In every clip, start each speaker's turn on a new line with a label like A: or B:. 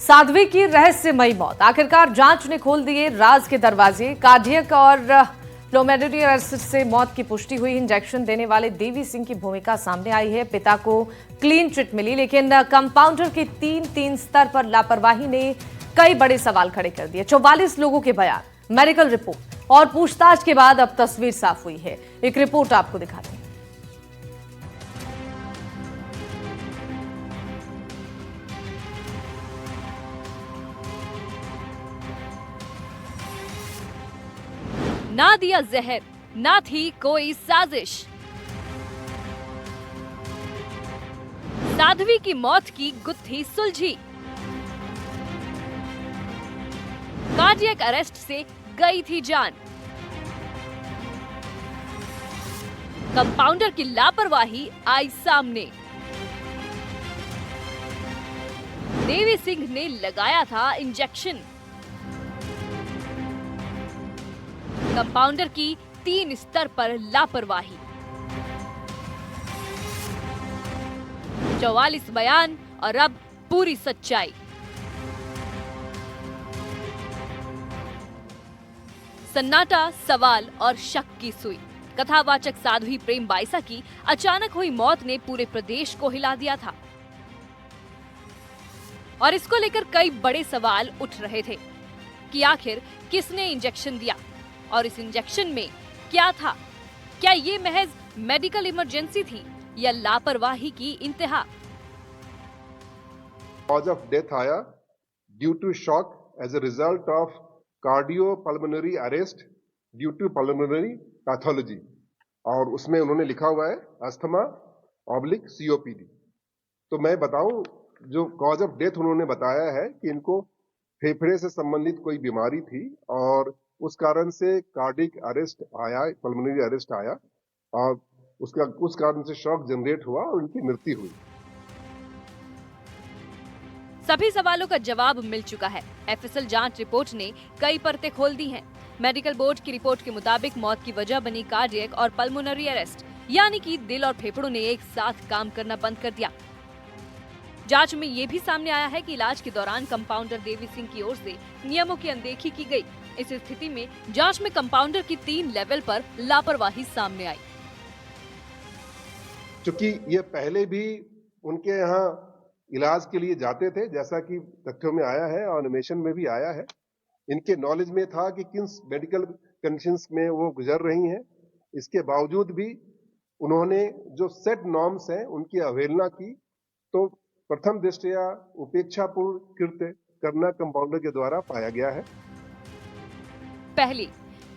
A: साध्वी की रहस्यमयी मौत, आखिरकार जांच ने खोल दिए राज के दरवाजे। कार्डियक और प्लूमेनरी अरेस्ट से मौत की पुष्टि हुई। इंजेक्शन देने वाले देवी सिंह की भूमिका सामने आई है। पिता को क्लीन चिट मिली, लेकिन कंपाउंडर की तीन स्तर पर लापरवाही ने कई बड़े सवाल खड़े कर दिए। 44 लोगों के बयान, मेडिकल रिपोर्ट और पूछताछ के बाद अब तस्वीर साफ हुई है। एक रिपोर्ट आपको दिखाते हैं।
B: ना दिया जहर, ना थी कोई साजिश। साध्वी की मौत की गुत्थी सुलझी। कार्डियक अरेस्ट से गई थी जान। कंपाउंडर की लापरवाही आई सामने। देवी सिंह ने लगाया था इंजेक्शन। कंपाउंडर की 3 स्तर पर लापरवाही। 44 बयान और अब पूरी सच्चाई। सन्नाटा, सवाल और शक की सुई। कथावाचक साध्वी प्रेम बाइसा की अचानक हुई मौत ने पूरे प्रदेश को हिला दिया था और इसको लेकर कई बड़े सवाल उठ रहे थे कि आखिर किसने इंजेक्शन दिया और इस इंजेक्शन में क्या था। क्या ये महज मेडिकल इमरजेंसी थी या लापरवाही की इंतहा।
C: कॉज ऑफ डेथ आया due to shock as a result of cardiopulmonary arrest due to pulmonary pathology, और उसमें उन्होंने लिखा हुआ है अस्थमा ऑब्लिक सीओपीडी। तो मैं बताऊं, जो कॉज ऑफ डेथ उन्होंने बताया है कि इनको फेफड़े से संबंधित कोई बीमारी थी और उस कारण से कार्डिक अरेस्ट आया, पल्मोनरी अरेस्ट आया और उस कारण से शॉक जनरेट हुआ और उनकी मृत्यु हुई।
B: सभी सवालों का जवाब मिल चुका है। एफएसएल जांच रिपोर्ट ने कई परतें खोल दी हैं। मेडिकल बोर्ड की रिपोर्ट के मुताबिक मौत की वजह बनी कार्डियक और पल्मोनरी अरेस्ट, यानी कि दिल और फेफड़ों ने एक साथ काम करना बंद कर दिया। जांच में ये भी सामने आया है कि इलाज के दौरान कंपाउंडर देवी सिंह की ओर से नियमों की अनदेखी की गई। इस स्थिति में जांच में कंपाउंडर की 3 लेवल पर लापरवाही सामने आई।
C: क्योंकि ये पहले भी उनके यहाँ इलाज के लिए जाते थे, जैसा कि तथ्यों में आया है और एनिमेशन में भी आया है। इनके नॉलेज में था कि किन मेडिकल कंडीशंस में वो गुजर रही हैं। इसके बावजूद भी उन्होंने जो सेट नॉर्म्स हैं उनकी अवहेलना की। तो प्रथम दृष्टया उपेक्षापूर्ण कृत्य करना कंपाउंडर के द्वारा पाया गया है।
B: पहली,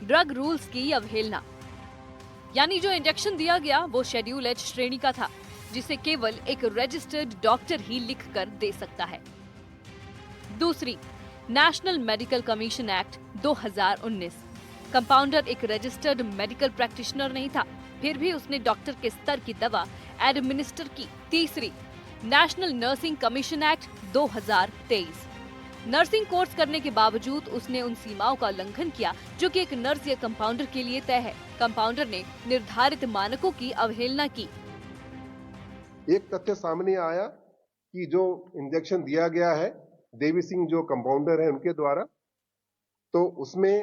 B: ड्रग रूल्स की अवहेलना, यानी जो इंजेक्शन दिया गया वो शेड्यूल एच श्रेणी का था, जिसे केवल एक रजिस्टर्ड डॉक्टर ही लिख कर दे सकता है। दूसरी, national medical commission act 2019। Compounder एक रजिस्टर्ड मेडिकल प्रैक्टिशनर नहीं था, फिर भी उसने डॉक्टर के स्तर की दवा एडमिनिस्टर की। तीसरी, national nursing commission act 2023। Nursing course करने के बावजूद उसने उन सीमाओं का उल्लंघन किया जो कि एक नर्स या कंपाउंडर के लिए तय है। कंपाउंडर ने निर्धारित मानकों की अवहेलना की।
C: एक तथ्य सामने आया कि जो इंजेक्शन दिया गया है देवी सिंह जो कंपाउंडर है उनके द्वारा, तो उसमें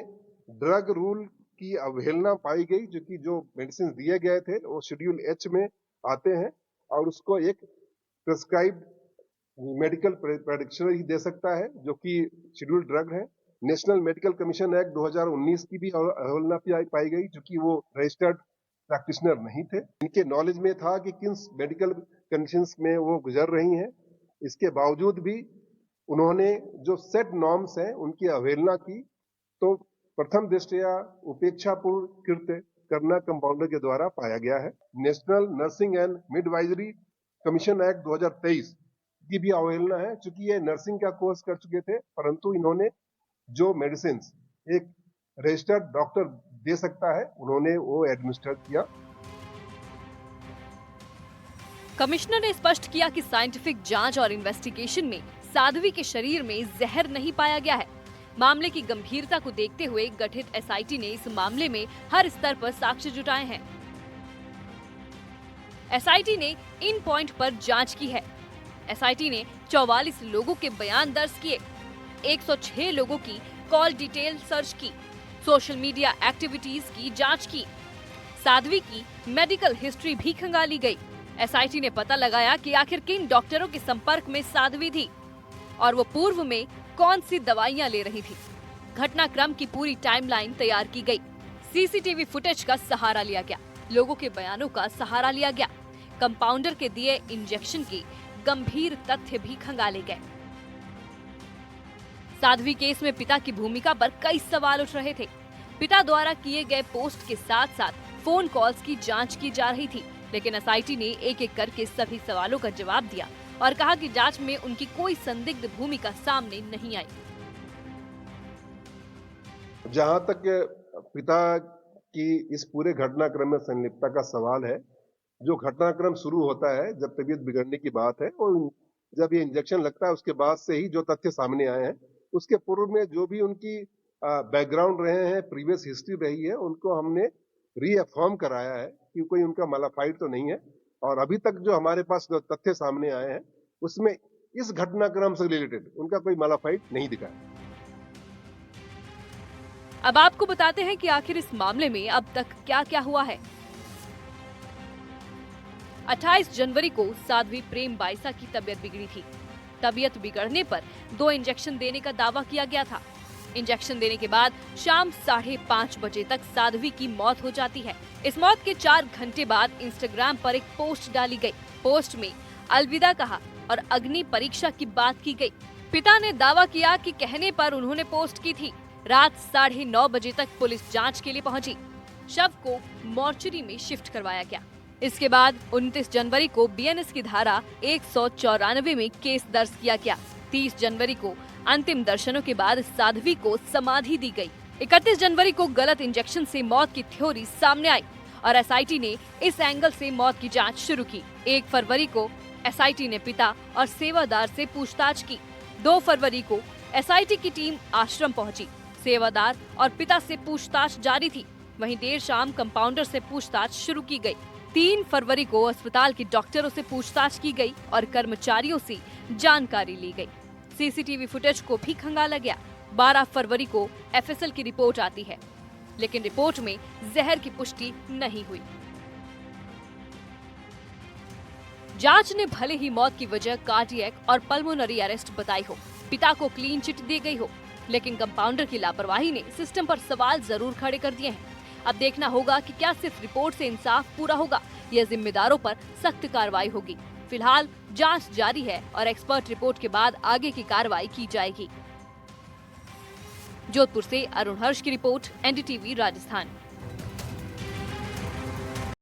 C: ड्रग रूल की अवहेलना पाई गई, जो कि जो मेडिसिन दिए गए थे वो शेड्यूल एच में आते हैं और उसको एक प्रिस्क्राइब्ड मेडिकल प्रैक्टिशनर ही दे सकता है, जो कि शेड्यूल ड्रग है। नेशनल मेडिकल कमीशन एक्ट 2019 की भी अवहेलना पाई गई, जो कि वो रजिस्टर्ड प्रैक्टिशनर नहीं थे। इनके नॉलेज में था कि किन मेडिकल कंडीशंस में वो गुजर रही हैं। इसके बावजूद भी उन्होंने जो सेट नॉर्म्स हैं उनकी अवहेलना की। तो प्रथम दृष्टया उपेक्षापूर्ण कृत्य करना कंपाउंडर के द्वारा पाया गया है। National nursing and midwifery commission act 2023 की भी अवहेलना है, चूंकि ये नर्सिंग का कोर्स कर चुके थे, परंतु इन्होंने जो मेडिसिन एक रजिस्टर्ड डॉक्टर दे सकता है उन्होंने वो एडमिनिस्टर किया।
B: कमिश्नर ने स्पष्ट किया कि साइंटिफिक जांच और इन्वेस्टिगेशन में साध्वी के शरीर में जहर नहीं पाया गया है। मामले की गंभीरता को देखते हुए गठित एसआईटी ने इस मामले में हर स्तर पर साक्ष्य जुटाए हैं। एसआईटी ने इन पॉइंट पर जांच की है। एसआईटी ने 44 लोगों के बयान दर्ज किए, 106 लोगों की कॉल डिटेल सर्च की, सोशल मीडिया एक्टिविटीज की जांच की। साध्वी की मेडिकल हिस्ट्री भी खंगाली गई। एसआईटी ने पता लगाया कि आखिर किन डॉक्टरों के संपर्क में साध्वी थी और वो पूर्व में कौन सी दवाइयां ले रही थी। घटनाक्रम की पूरी टाइमलाइन तैयार की गई। सीसीटीवी फुटेज का सहारा लिया गया, लोगों के बयानों का सहारा लिया गया, कंपाउंडर के दिए इंजेक्शन के गंभीर तथ्य भी खंगाले गए। साध्वी केस में पिता की भूमिका पर कई सवाल उठ रहे थे। पिता द्वारा किए गए पोस्ट के साथ साथ फोन कॉल्स की जांच की जा रही थी, लेकिन एसआईटी ने एक एक करके सभी सवालों का जवाब दिया और कहा कि जांच में उनकी कोई संदिग्ध भूमिका सामने नहीं आई।
C: जहां तक पिता की इस पूरे घटनाक्रम में संलिप्तता का सवाल है, जो घटनाक्रम शुरू होता है जब तबीयत बिगड़ने की बात है और जब ये इंजेक्शन लगता है उसके बाद से ही जो तथ्य सामने आए हैं, उसके पूर्व में जो भी उनकी बैकग्राउंड रहे हैं, प्रीवियस हिस्ट्री रही है, उनको हमने रीअफर्म कराया है कि कोई उनका मलाफाइड तो नहीं है। और अभी तक जो हमारे पास जो तथ्य सामने आए हैं उसमें इस घटनाक्रम से रिलेटेड उनका कोई मलाफाइड नहीं दिखा है।
B: अब आपको बताते हैं कि आखिर इस मामले में अब तक क्या क्या हुआ है। 28 जनवरी को साध्वी प्रेम बाइसा की तबीयत बिगड़ी थी। तबीयत बिगड़ने पर 2 इंजेक्शन देने का दावा किया गया था। इंजेक्शन देने के बाद शाम 5:30 बजे तक साध्वी की मौत हो जाती है। इस मौत के 4 घंटे बाद इंस्टाग्राम पर एक पोस्ट डाली गई। पोस्ट में अलविदा कहा और अग्नि परीक्षा की बात की गई। पिता ने दावा किया कि कहने पर उन्होंने पोस्ट की थी। रात 9:30 बजे तक पुलिस जांच के लिए पहुंची। शव को मॉर्चरी में शिफ्ट करवाया गया। इसके बाद 29 जनवरी को बीएनएस की धारा 194 में केस दर्ज किया गया। 30 जनवरी को अंतिम दर्शनों के बाद साध्वी को समाधि दी गई। 31 जनवरी को गलत इंजेक्शन से मौत की थ्योरी सामने आई और एसआईटी ने इस एंगल से मौत की जांच शुरू की। 1 फरवरी को एसआईटी ने पिता और सेवादार से पूछताछ की। 2 फरवरी को एसआईटी की टीम आश्रम पहुंची। सेवादार और पिता से पूछताछ जारी थी। वहीं देर शाम कंपाउंडर से पूछताछ शुरू की गई। 3 फरवरी को अस्पताल के डॉक्टरों से पूछताछ की गई और कर्मचारियों से जानकारी ली गई। सीसीटीवी फुटेज को भी खंगाला गया। 12 फरवरी को एफएसएल की रिपोर्ट आती है, लेकिन रिपोर्ट में जहर की पुष्टि नहीं हुई। जांच ने भले ही मौत की वजह कार्डियक और पल्मोनरी अरेस्ट बताई हो, पिता को क्लीन चिट दी गई हो, लेकिन कंपाउंडर की लापरवाही ने सिस्टम पर सवाल जरूर खड़े कर दिए हैं। अब देखना होगा कि क्या सिर्फ रिपोर्ट से इंसाफ पूरा होगा या जिम्मेदारों पर सख्त कार्रवाई होगी। फिलहाल जांच जारी है और एक्सपर्ट रिपोर्ट के बाद आगे की कार्रवाई की जाएगी। जोधपुर से अरुण हर्ष की रिपोर्ट, एनडीटीवी राजस्थान।